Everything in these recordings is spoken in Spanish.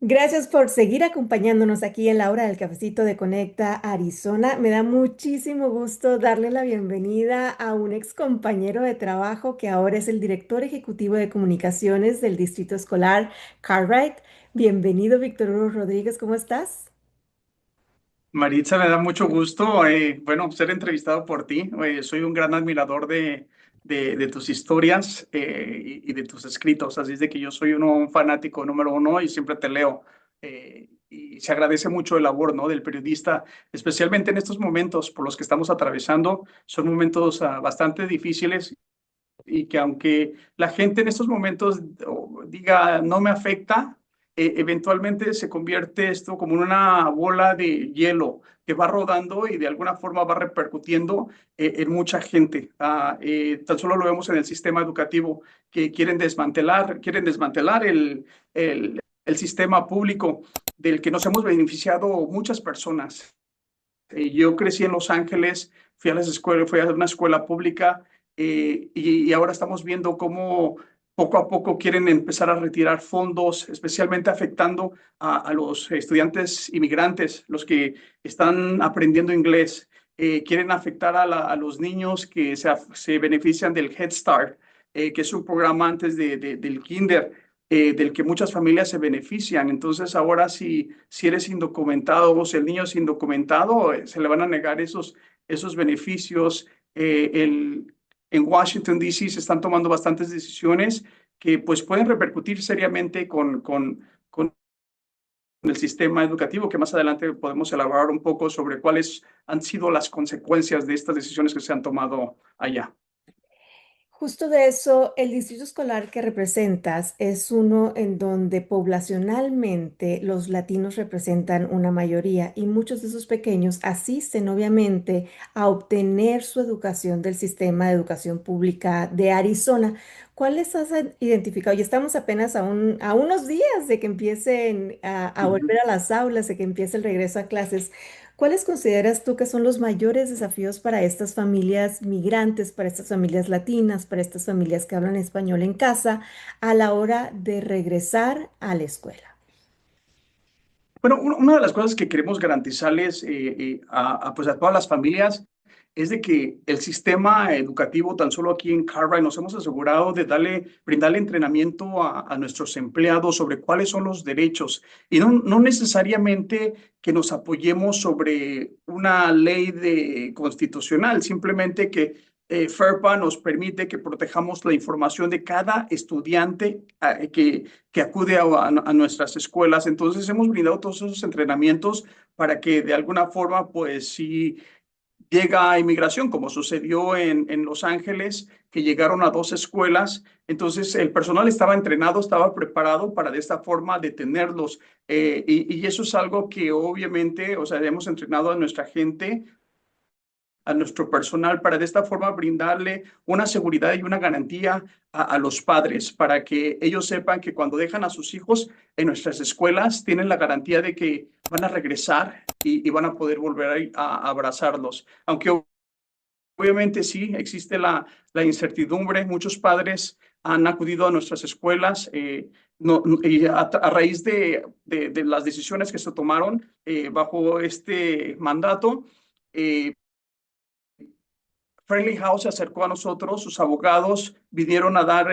Gracias por seguir acompañándonos aquí en la hora del cafecito de Conecta Arizona. Me da muchísimo gusto darle la bienvenida a un ex compañero de trabajo que ahora es el director ejecutivo de comunicaciones del Distrito Escolar Cartwright. Bienvenido, Víctor Hugo Rodríguez, ¿cómo estás? Maritza, me da mucho gusto, bueno, ser entrevistado por ti. Soy un gran admirador de tus historias y de tus escritos, así es de que yo soy un fanático número uno y siempre te leo. Y se agradece mucho el labor, ¿no?, del periodista, especialmente en estos momentos por los que estamos atravesando. Son momentos bastante difíciles y que aunque la gente en estos momentos diga no me afecta, eventualmente se convierte esto como en una bola de hielo que va rodando y de alguna forma va repercutiendo en mucha gente. Tan solo lo vemos en el sistema educativo que quieren desmantelar el sistema público del que nos hemos beneficiado muchas personas. Yo crecí en Los Ángeles, fui a una escuela pública y ahora estamos viendo cómo poco a poco quieren empezar a retirar fondos, especialmente afectando a los estudiantes inmigrantes, los que están aprendiendo inglés. Quieren afectar a los niños que se benefician del Head Start, que es un programa antes del Kinder, del que muchas familias se benefician. Entonces, ahora si eres indocumentado o si el niño es indocumentado, se le van a negar esos beneficios. En Washington, D.C. se están tomando bastantes decisiones que pues pueden repercutir seriamente con el sistema educativo, que más adelante podemos elaborar un poco sobre cuáles han sido las consecuencias de estas decisiones que se han tomado allá. Justo de eso, el distrito escolar que representas es uno en donde poblacionalmente los latinos representan una mayoría y muchos de esos pequeños asisten obviamente a obtener su educación del sistema de educación pública de Arizona. ¿Cuáles has identificado? Y estamos apenas a unos días de que empiecen a Ujú. volver a las aulas, de que empiece el regreso a clases. ¿Cuáles consideras tú que son los mayores desafíos para estas familias migrantes, para estas familias latinas, para estas familias que hablan español en casa a la hora de regresar a la escuela? Bueno, una de las cosas que queremos garantizarles pues a todas las familias es de que el sistema educativo, tan solo aquí en Cartwright, nos hemos asegurado de brindarle entrenamiento a nuestros empleados sobre cuáles son los derechos y no necesariamente que nos apoyemos sobre una ley constitucional, simplemente que FERPA nos permite que protejamos la información de cada estudiante que acude a nuestras escuelas. Entonces hemos brindado todos esos entrenamientos para que de alguna forma, pues si llega a inmigración, como sucedió en Los Ángeles, que llegaron a dos escuelas, entonces el personal estaba entrenado, estaba preparado para de esta forma detenerlos. Y eso es algo que obviamente, o sea, hemos entrenado a nuestra gente, a nuestro personal, para de esta forma brindarle una seguridad y una garantía a los padres, para que ellos sepan que cuando dejan a sus hijos en nuestras escuelas, tienen la garantía de que van a regresar y van a poder volver a abrazarlos. Aunque obviamente sí, existe la incertidumbre, muchos padres han acudido a nuestras escuelas y a raíz de las decisiones que se tomaron bajo este mandato. eh, Friendly House se acercó a nosotros, sus abogados vinieron a dar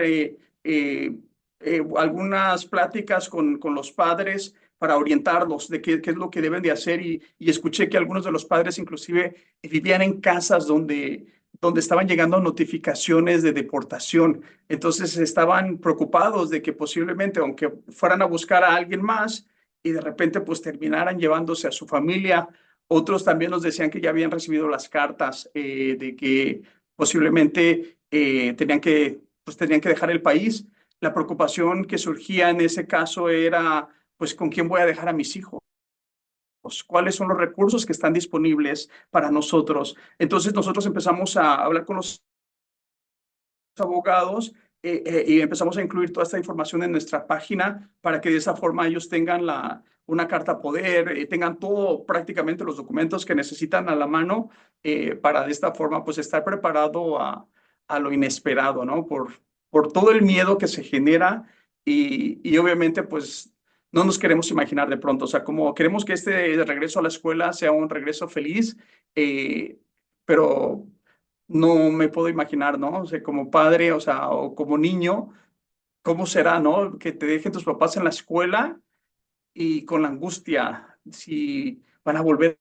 algunas pláticas con los padres para orientarlos de qué es lo que deben de hacer y escuché que algunos de los padres inclusive vivían en casas donde estaban llegando notificaciones de deportación. Entonces estaban preocupados de que posiblemente, aunque fueran a buscar a alguien más y de repente pues terminaran llevándose a su familia. Otros también nos decían que ya habían recibido las cartas de que posiblemente tenían que dejar el país. La preocupación que surgía en ese caso era, pues, ¿con quién voy a dejar a mis hijos? ¿Cuáles son los recursos que están disponibles para nosotros? Entonces nosotros empezamos a hablar con los abogados y empezamos a incluir toda esta información en nuestra página para que de esa forma ellos tengan una carta poder, tengan todo, prácticamente los documentos que necesitan a la mano para de esta forma pues estar preparado a lo inesperado, ¿no? Por todo el miedo que se genera y obviamente pues no nos queremos imaginar de pronto. O sea, como queremos que este regreso a la escuela sea un regreso feliz, eh, pero no me puedo imaginar, ¿no? O sea, como padre, o sea, o como niño, ¿cómo será, no? Que te dejen tus papás en la escuela y con la angustia, si van a volver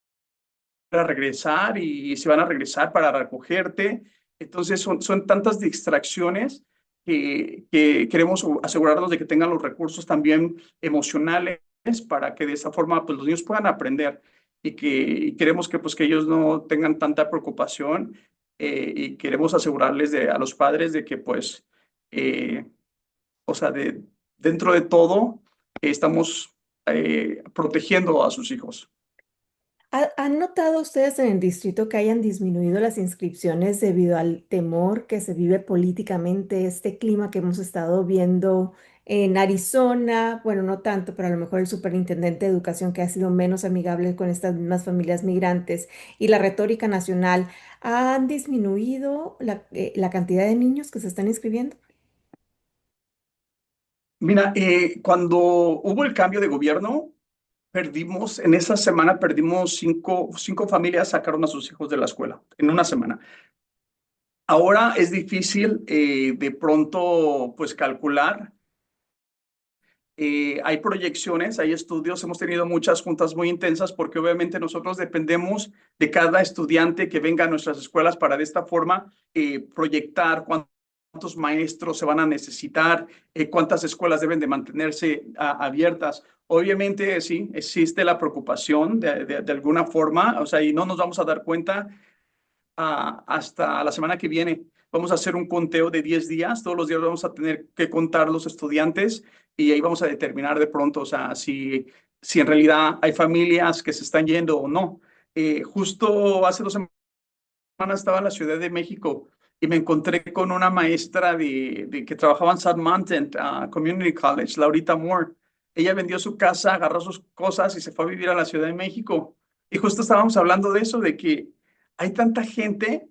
a regresar y si van a regresar para recogerte. Entonces son tantas distracciones que queremos asegurarnos de que tengan los recursos también emocionales para que de esa forma pues, los niños puedan aprender y queremos que, pues, que ellos no tengan tanta preocupación y queremos asegurarles a los padres de que pues, o sea, dentro de todo estamos protegiendo a sus hijos. ¿Han notado ustedes en el distrito que hayan disminuido las inscripciones debido al temor que se vive políticamente, este clima que hemos estado viendo en Arizona? Bueno, no tanto, pero a lo mejor el superintendente de educación que ha sido menos amigable con estas mismas familias migrantes y la retórica nacional, ¿han disminuido la cantidad de niños que se están inscribiendo? Mira, cuando hubo el cambio de gobierno, en esa semana perdimos cinco familias, sacaron a sus hijos de la escuela en una semana. Ahora es difícil de pronto pues calcular. Hay proyecciones, hay estudios, hemos tenido muchas juntas muy intensas porque obviamente nosotros dependemos de cada estudiante que venga a nuestras escuelas para de esta forma proyectar cuántos maestros se van a necesitar, cuántas escuelas deben de mantenerse abiertas. Obviamente sí, existe la preocupación de alguna forma, o sea, y no nos vamos a dar cuenta hasta la semana que viene. Vamos a hacer un conteo de 10 días. Todos los días vamos a tener que contar los estudiantes y ahí vamos a determinar de pronto, o sea, si en realidad hay familias que se están yendo o no. Justo hace 2 semanas estaba en la Ciudad de México y me encontré con una maestra de que trabajaba en South Mountain Community College, Laurita Moore. Ella vendió su casa, agarró sus cosas y se fue a vivir a la Ciudad de México. Y justo estábamos hablando de eso, de que hay tanta gente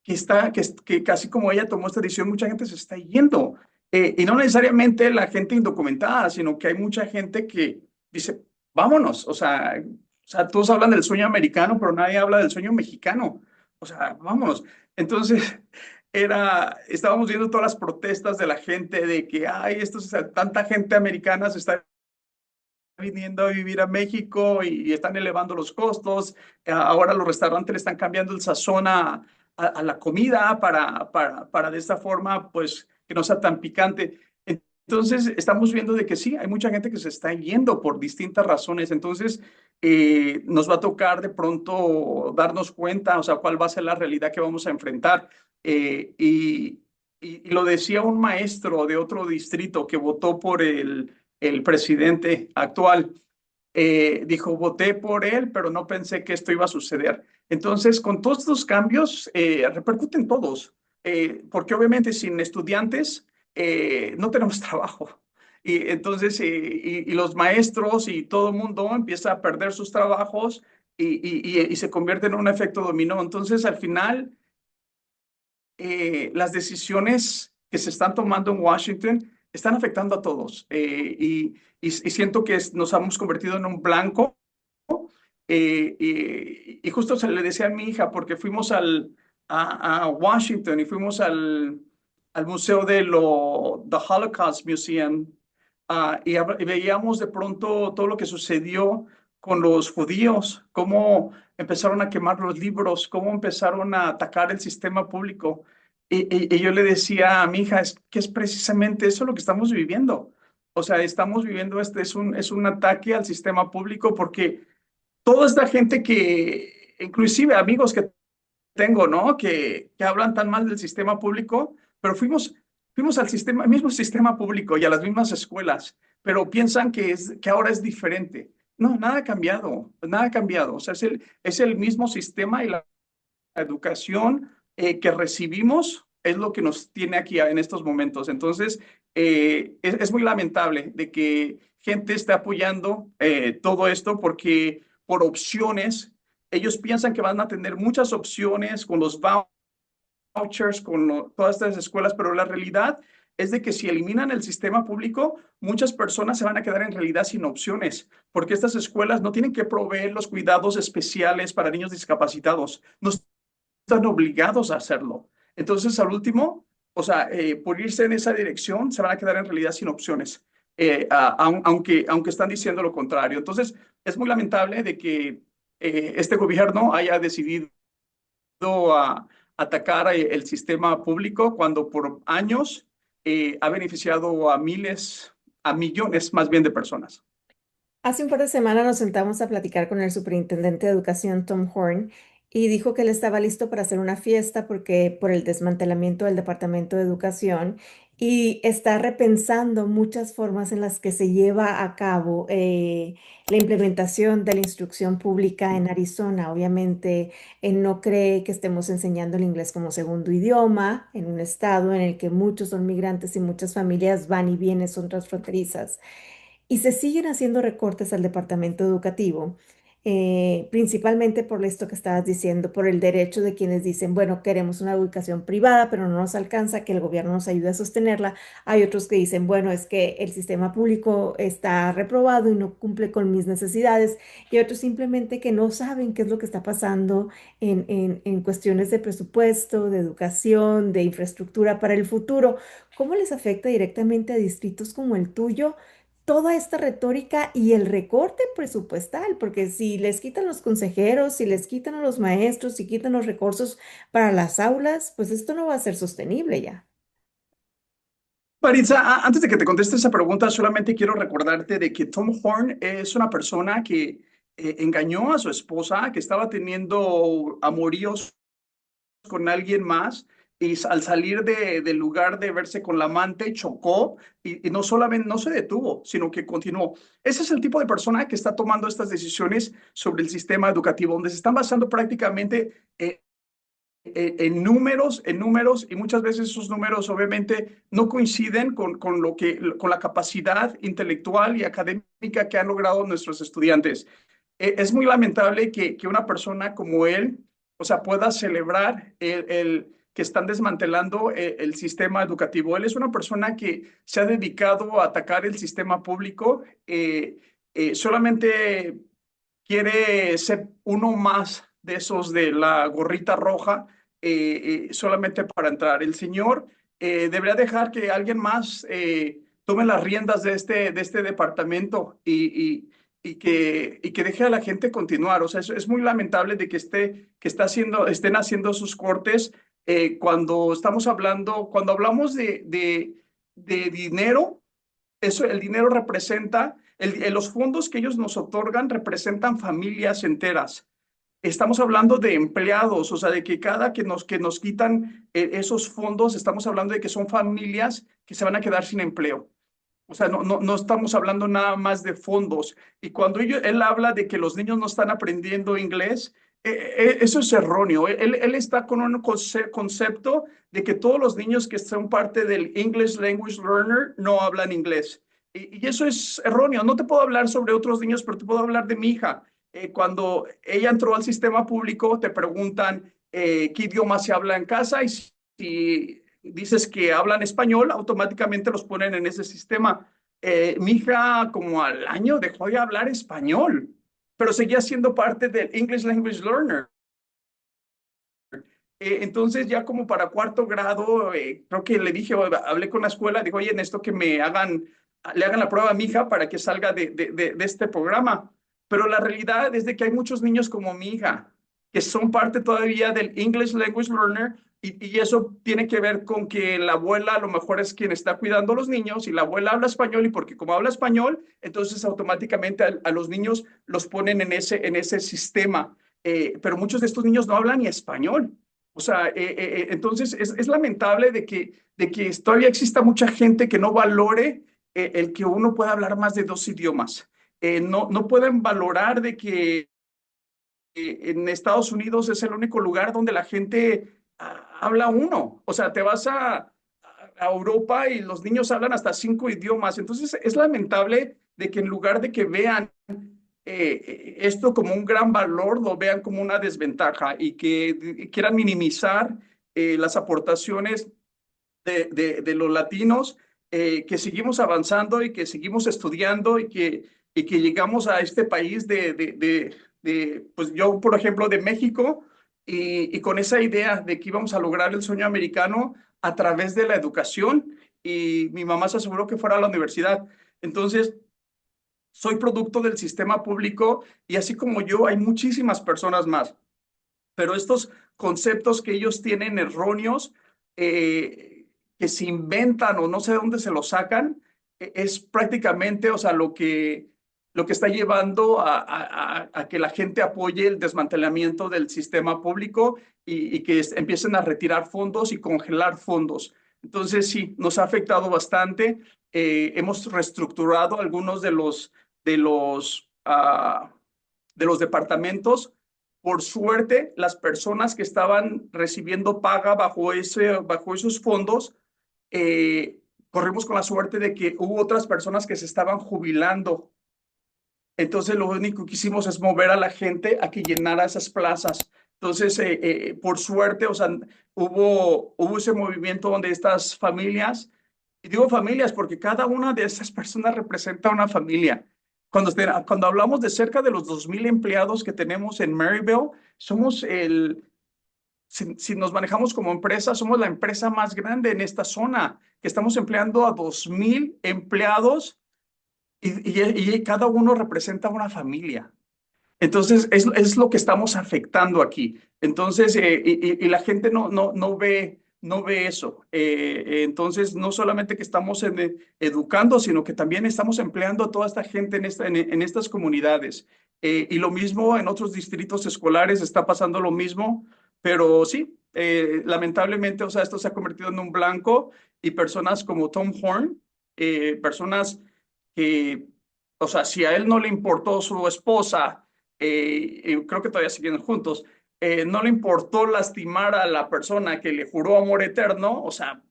que casi como ella tomó esta decisión, mucha gente se está yendo. Y no necesariamente la gente indocumentada, sino que hay mucha gente que dice, vámonos. O sea, todos hablan del sueño americano, pero nadie habla del sueño mexicano. O sea, vámonos. Entonces, estábamos viendo todas las protestas de la gente de que, ay, esto, o sea, tanta gente americana se está viniendo a vivir a México y están elevando los costos. Ahora los restaurantes le están cambiando el sazón a la comida para de esta forma, pues, que no sea tan picante. Entonces, estamos viendo de que sí, hay mucha gente que se está yendo por distintas razones. Entonces, nos va a tocar de pronto darnos cuenta, o sea, cuál va a ser la realidad que vamos a enfrentar. Y lo decía un maestro de otro distrito que votó por el presidente actual. Dijo, voté por él, pero no pensé que esto iba a suceder. Entonces, con todos estos cambios, repercuten todos, porque obviamente sin estudiantes no tenemos trabajo. Y entonces, y los maestros y todo el mundo empieza a perder sus trabajos y se convierte en un efecto dominó. Entonces, al final, las decisiones que se están tomando en Washington están afectando a todos y siento que nos hemos convertido en un blanco y justo se le decía a mi hija porque fuimos a Washington y fuimos al museo The Holocaust Museum y veíamos de pronto todo lo que sucedió con los judíos, cómo empezaron a quemar los libros, cómo empezaron a atacar el sistema público. Y yo le decía a mi hija, es que es precisamente eso lo que estamos viviendo. O sea, estamos viviendo es un ataque al sistema público porque toda esta gente inclusive amigos que tengo, ¿no? Que hablan tan mal del sistema público, pero fuimos al mismo sistema público y a las mismas escuelas, pero piensan que ahora es diferente. No, nada ha cambiado, nada ha cambiado. O sea, es el mismo sistema y la educación que recibimos es lo que nos tiene aquí en estos momentos. Entonces, es muy lamentable de que gente esté apoyando todo esto porque por opciones, ellos piensan que van a tener muchas opciones con los vouchers, todas estas escuelas, pero la realidad es de que si eliminan el sistema público, muchas personas se van a quedar en realidad sin opciones, porque estas escuelas no tienen que proveer los cuidados especiales para niños discapacitados, no están obligados a hacerlo. Entonces, al último, o sea, por irse en esa dirección, se van a quedar en realidad sin opciones, aunque están diciendo lo contrario. Entonces, es muy lamentable de que este gobierno haya decidido a atacar el sistema público cuando por años ha beneficiado a miles, a millones más bien de personas. Hace un par de semanas nos sentamos a platicar con el superintendente de educación, Tom Horn, y dijo que él estaba listo para hacer una fiesta porque por el desmantelamiento del Departamento de Educación y está repensando muchas formas en las que se lleva a cabo la implementación de la instrucción pública en Arizona. Obviamente, él no cree que estemos enseñando el inglés como segundo idioma en un estado en el que muchos son migrantes y muchas familias van y vienen, son transfronterizas. Y se siguen haciendo recortes al departamento educativo, principalmente por esto que estabas diciendo, por el derecho de quienes dicen, bueno, queremos una educación privada, pero no nos alcanza, que el gobierno nos ayude a sostenerla. Hay otros que dicen, bueno, es que el sistema público está reprobado y no cumple con mis necesidades. Y otros simplemente que no saben qué es lo que está pasando en cuestiones de presupuesto, de educación, de infraestructura para el futuro. ¿Cómo les afecta directamente a distritos como el tuyo toda esta retórica y el recorte presupuestal? Porque si les quitan los consejeros, si les quitan a los maestros, si quitan los recursos para las aulas, pues esto no va a ser sostenible ya. Maritza, antes de que te conteste esa pregunta, solamente quiero recordarte de que Tom Horn es una persona que engañó a su esposa, que estaba teniendo amoríos con alguien más y al salir del lugar de verse con la amante chocó y no solamente no se detuvo, sino que continuó. Ese es el tipo de persona que está tomando estas decisiones sobre el sistema educativo, donde se están basando prácticamente en números, y muchas veces esos números obviamente no coinciden con la capacidad intelectual y académica que han logrado nuestros estudiantes. Es muy lamentable que una persona como él, o sea, pueda celebrar que están desmantelando el sistema educativo. Él es una persona que se ha dedicado a atacar el sistema público, solamente quiere ser uno más de esos de la gorrita roja, solamente para entrar. El señor debería dejar que alguien más tome las riendas de este departamento y que deje a la gente continuar. O sea, es muy lamentable de que estén haciendo sus cortes cuando estamos hablando, cuando hablamos de dinero. Eso, el dinero representa, los fondos que ellos nos otorgan representan familias enteras. Estamos hablando de empleados, o sea, de que cada que nos quitan esos fondos, estamos hablando de que son familias que se van a quedar sin empleo. O sea, no estamos hablando nada más de fondos. Y cuando él habla de que los niños no están aprendiendo inglés, eso es erróneo. Él está con un concepto de que todos los niños que son parte del English Language Learner no hablan inglés. Y eso es erróneo. No te puedo hablar sobre otros niños, pero te puedo hablar de mi hija. Cuando ella entró al sistema público, te preguntan qué idioma se habla en casa y si dices que hablan español, automáticamente los ponen en ese sistema. Mi hija como al año dejó de hablar español, pero seguía siendo parte del English Language Learner. Entonces ya como para cuarto grado, creo que le dije, hablé con la escuela, dijo, oye, necesito que le hagan la prueba a mi hija para que salga de este programa. Pero la realidad es de que hay muchos niños como mi hija que son parte todavía del English Language Learner y eso tiene que ver con que la abuela a lo mejor es quien está cuidando a los niños y la abuela habla español y porque como habla español, entonces automáticamente a los niños los ponen en ese sistema. Pero muchos de estos niños no hablan ni español. O sea, entonces es lamentable de que todavía exista mucha gente que no valore el que uno pueda hablar más de dos idiomas. No pueden valorar de que en Estados Unidos es el único lugar donde la gente habla uno. O sea, te vas a Europa y los niños hablan hasta cinco idiomas. Entonces es lamentable de que en lugar de que vean esto como un gran valor, lo vean como una desventaja y que quieran minimizar las aportaciones de los latinos, que seguimos avanzando y que seguimos estudiando y que llegamos a este país pues yo, por ejemplo, de México, y con esa idea de que íbamos a lograr el sueño americano a través de la educación, y mi mamá se aseguró que fuera a la universidad. Entonces, soy producto del sistema público y así como yo, hay muchísimas personas más, pero estos conceptos que ellos tienen erróneos, que se inventan o no sé de dónde se los sacan, es prácticamente, o sea, lo que está llevando a que la gente apoye el desmantelamiento del sistema público y que empiecen a retirar fondos y congelar fondos. Entonces, sí, nos ha afectado bastante. Hemos reestructurado algunos de los, uh, de los departamentos. Por suerte, las personas que estaban recibiendo paga bajo esos fondos, eh, corrimos con la suerte de que hubo otras personas que se estaban jubilando. Entonces, lo único que hicimos es mover a la gente a que llenara esas plazas. Entonces, por suerte, o sea, hubo ese movimiento donde estas familias, y digo familias porque cada una de esas personas representa una familia. Cuando hablamos de cerca de los 2,000 empleados que tenemos en Maryville, somos si nos manejamos como empresa, somos la empresa más grande en esta zona, que estamos empleando a 2,000 empleados y cada uno representa una familia. Entonces, es lo que estamos afectando aquí. Entonces, y la gente no ve eso. Entonces, no solamente que estamos educando, sino que también estamos empleando a toda esta gente en estas comunidades. Y lo mismo en otros distritos escolares está pasando lo mismo, pero sí, lamentablemente, o sea, esto se ha convertido en un blanco y personas como Tom Horn, personas que, o sea, si a él no le importó su esposa, creo que todavía siguen juntos, no le importó lastimar a la persona que le juró amor eterno, o sea,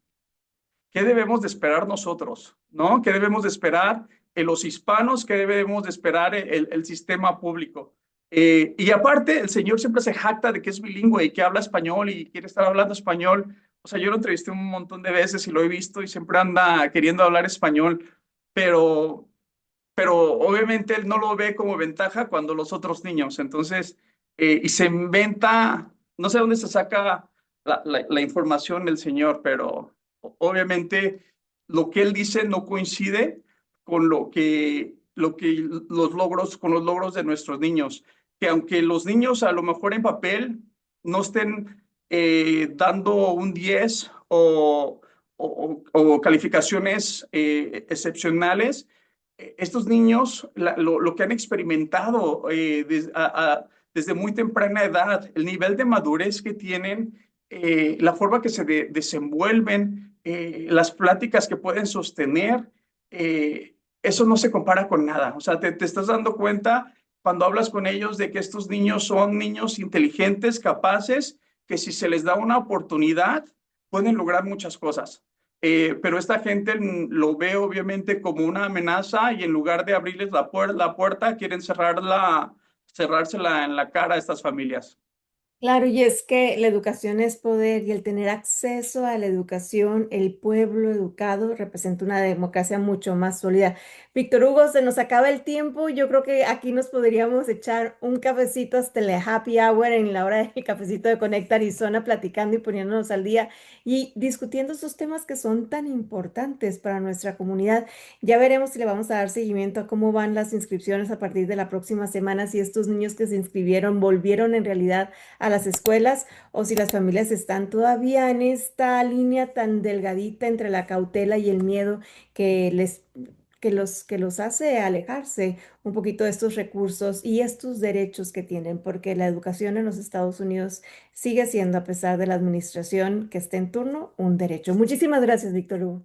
¿qué debemos de esperar nosotros? ¿No? ¿Qué debemos de esperar los hispanos? ¿Qué debemos de esperar el sistema público? Y aparte, el señor siempre se jacta de que es bilingüe y que habla español y quiere estar hablando español. O sea, yo lo entrevisté un montón de veces y lo he visto y siempre anda queriendo hablar español, pero obviamente él no lo ve como ventaja cuando los otros niños. Entonces, y se inventa, no sé dónde se saca la información del señor, pero obviamente lo que él dice no coincide con con los logros de nuestros niños. Que aunque los niños a lo mejor en papel no estén dando un 10 o calificaciones excepcionales, estos niños, lo que han experimentado desde muy temprana edad, el nivel de madurez que tienen, la forma que se desenvuelven, las pláticas que pueden sostener, eso no se compara con nada. O sea, te estás dando cuenta cuando hablas con ellos de que estos niños son niños inteligentes, capaces, que si se les da una oportunidad, pueden lograr muchas cosas. Pero esta gente lo ve obviamente como una amenaza y en lugar de abrirles la puerta quieren cerrársela en la cara a estas familias. Claro, y es que la educación es poder y el tener acceso a la educación, el pueblo educado representa una democracia mucho más sólida. Víctor Hugo, se nos acaba el tiempo. Yo creo que aquí nos podríamos echar un cafecito hasta el happy hour en la hora del cafecito de Conecta Arizona, platicando y poniéndonos al día y discutiendo estos temas que son tan importantes para nuestra comunidad. Ya veremos si le vamos a dar seguimiento a cómo van las inscripciones a partir de la próxima semana, si estos niños que se inscribieron volvieron en realidad a las escuelas o si las familias están todavía en esta línea tan delgadita entre la cautela y el miedo que que los hace alejarse un poquito de estos recursos y estos derechos que tienen, porque la educación en los Estados Unidos sigue siendo, a pesar de la administración que esté en turno, un derecho. Muchísimas gracias, Víctor Hugo.